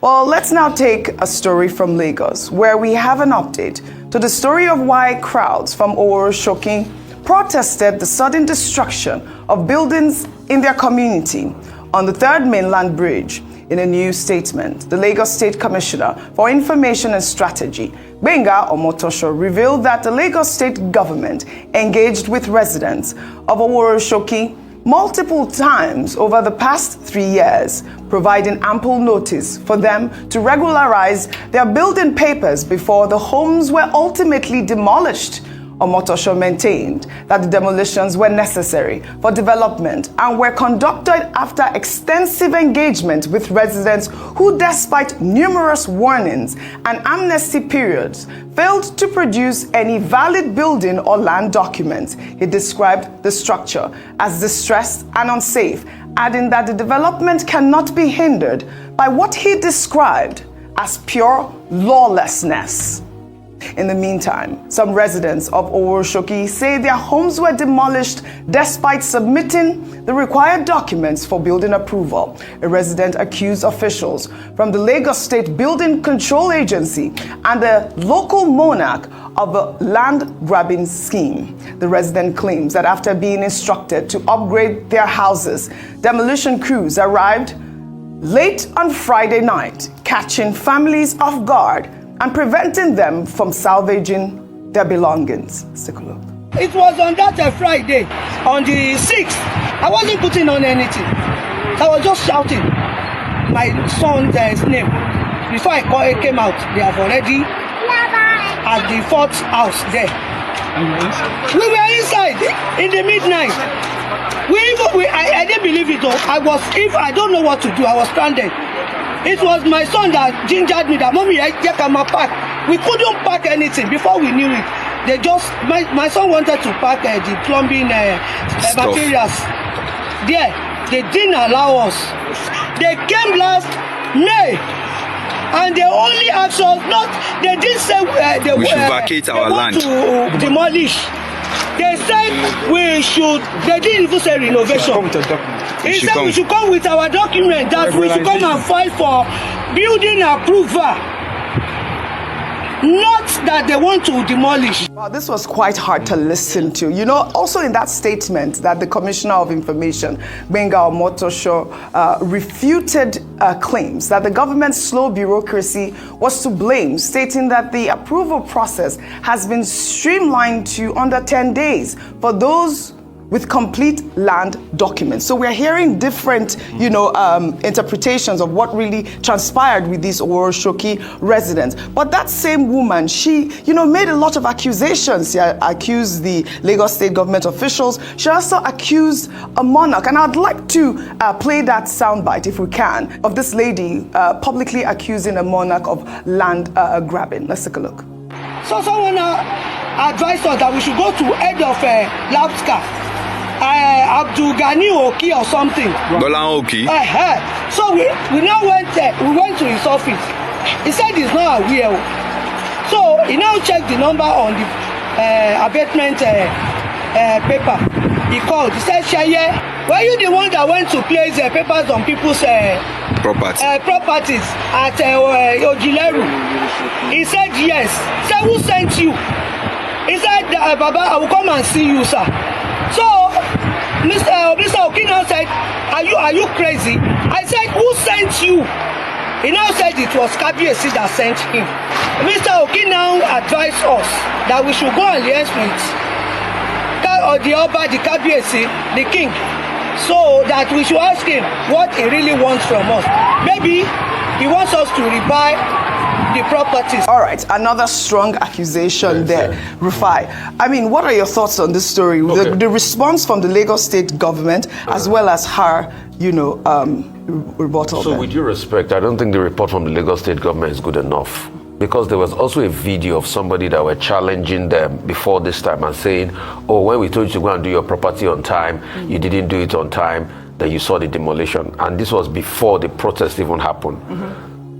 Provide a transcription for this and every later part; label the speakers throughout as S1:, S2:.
S1: Well, let's now take a story from Lagos, where we have an update to the story of why crowds from Oworonshoki protested the sudden destruction of buildings in their community on the Third Mainland Bridge. In a new statement, the Lagos State Commissioner for Information and Strategy, Gbenga Omotosho, revealed that the Lagos State government engaged with residents of Oworonshoki multiple times over the past 3 years, providing ample notice for them to regularize their building papers before the homes were ultimately demolished. Omotosho maintained that the demolitions were necessary for development and were conducted after extensive engagement with residents who, despite numerous warnings and amnesty periods, failed to produce any valid building or land documents. He described the structure as distressed and unsafe, adding that the development cannot be hindered by what he described as pure lawlessness. In the meantime, some residents of Oworonshoki say their homes were demolished despite submitting the required documents for building approval. A resident accused officials from the Lagos State Building Control Agency and the local monarch of a land-grabbing scheme. The resident claims that after being instructed to upgrade their houses, demolition crews arrived late on Friday night, catching families off guard and preventing them from salvaging their belongings. Let's take a look.
S2: It was on that Friday, on the 6th. I wasn't putting on anything. I was just shouting my son's name. Before I came out, they have already at the fourth house there. We were inside in the midnight. I didn't believe it though. I don't know what to do. I was stranded. It was my son that gingered me that, Mommy, I can park. We couldn't park anything before we knew it. My son wanted to park the plumbing materials. There, they didn't allow us. They came last May, and they only asked us they didn't say
S3: we should vacate our land
S2: to demolish. They said they didn't even say renovation. He said we should come with our document, that we should come and file for building approval. Not that they want to demolish.
S1: Wow, this was quite hard to listen to. You know, also in that statement that the Commissioner of Information, Gbenga Omotosho, refuted claims that the government's slow bureaucracy was to blame, stating that the approval process has been streamlined to under 10 days for those with complete land documents. So we're hearing different, interpretations of what really transpired with these Oworonshoki residents. But that same woman, she, made a lot of accusations. She accused the Lagos State government officials. She also accused a monarch. And I'd like to play that soundbite, if we can, of this lady publicly accusing a monarch of land grabbing. Let's take a look.
S2: So someone advised us that we should go to head of Labska. Abdul Gani Oki or something.
S3: Bolan Oki.
S2: So we now went there. We went to his office. He said he's not aware. So he now checked the number on the abatement paper. He called. He said, Shaye, were you the one that went to place papers on people's properties at Ojileru? He said yes. He said, who sent you? He said, Baba, I will come and see you, sir. So Mr. Okina said, are you crazy? I said, who sent you? He now said it was Kabiesi that sent him. Mr. Okina advised us that we should go and liaise with the Oba, the Kabiesi, the king, so that we should ask him what he really wants from us. Maybe he wants us to rebuy the properties.
S1: All right, another strong accusation there, Rufai. I mean, what are your thoughts on this story? Okay. The response from the Lagos State government, as well as her, rebuttal.
S4: So, with due respect, I don't think the report from the Lagos State government is good enough, because there was also a video of somebody that were challenging them before this time and saying, oh, when we told you to go and do your property on time, you didn't do it on time, then you saw the demolition. And this was before the protest even happened.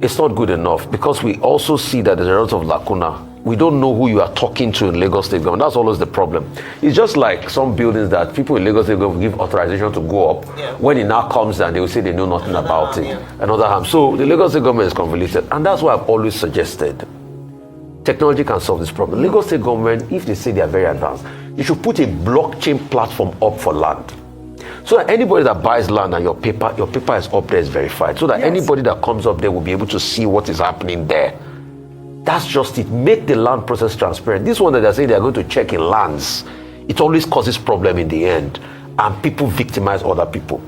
S4: It's not good enough, because we also see that there's a lot of lacuna we don't know who you are talking to in Lagos State government. That's always the problem. It's just like some buildings that people in Lagos State government give authorization to go up.
S5: Yeah.
S4: When it now comes down, they will say they know nothing about
S5: harm,
S4: it.
S5: yeah.
S4: Another harm. So the Lagos State government is convoluted. And that's why I've always suggested technology can solve this problem. Lagos State government, if they say they are very advanced, you should put a blockchain platform up for land. So that anybody that buys land and your paper is up there, is verified. So that anybody that comes up there will be able to see what is happening there. That's just it. Make the land process transparent. This one that they're saying they're going to check in lands, it always causes problem in the end. And people victimize other people.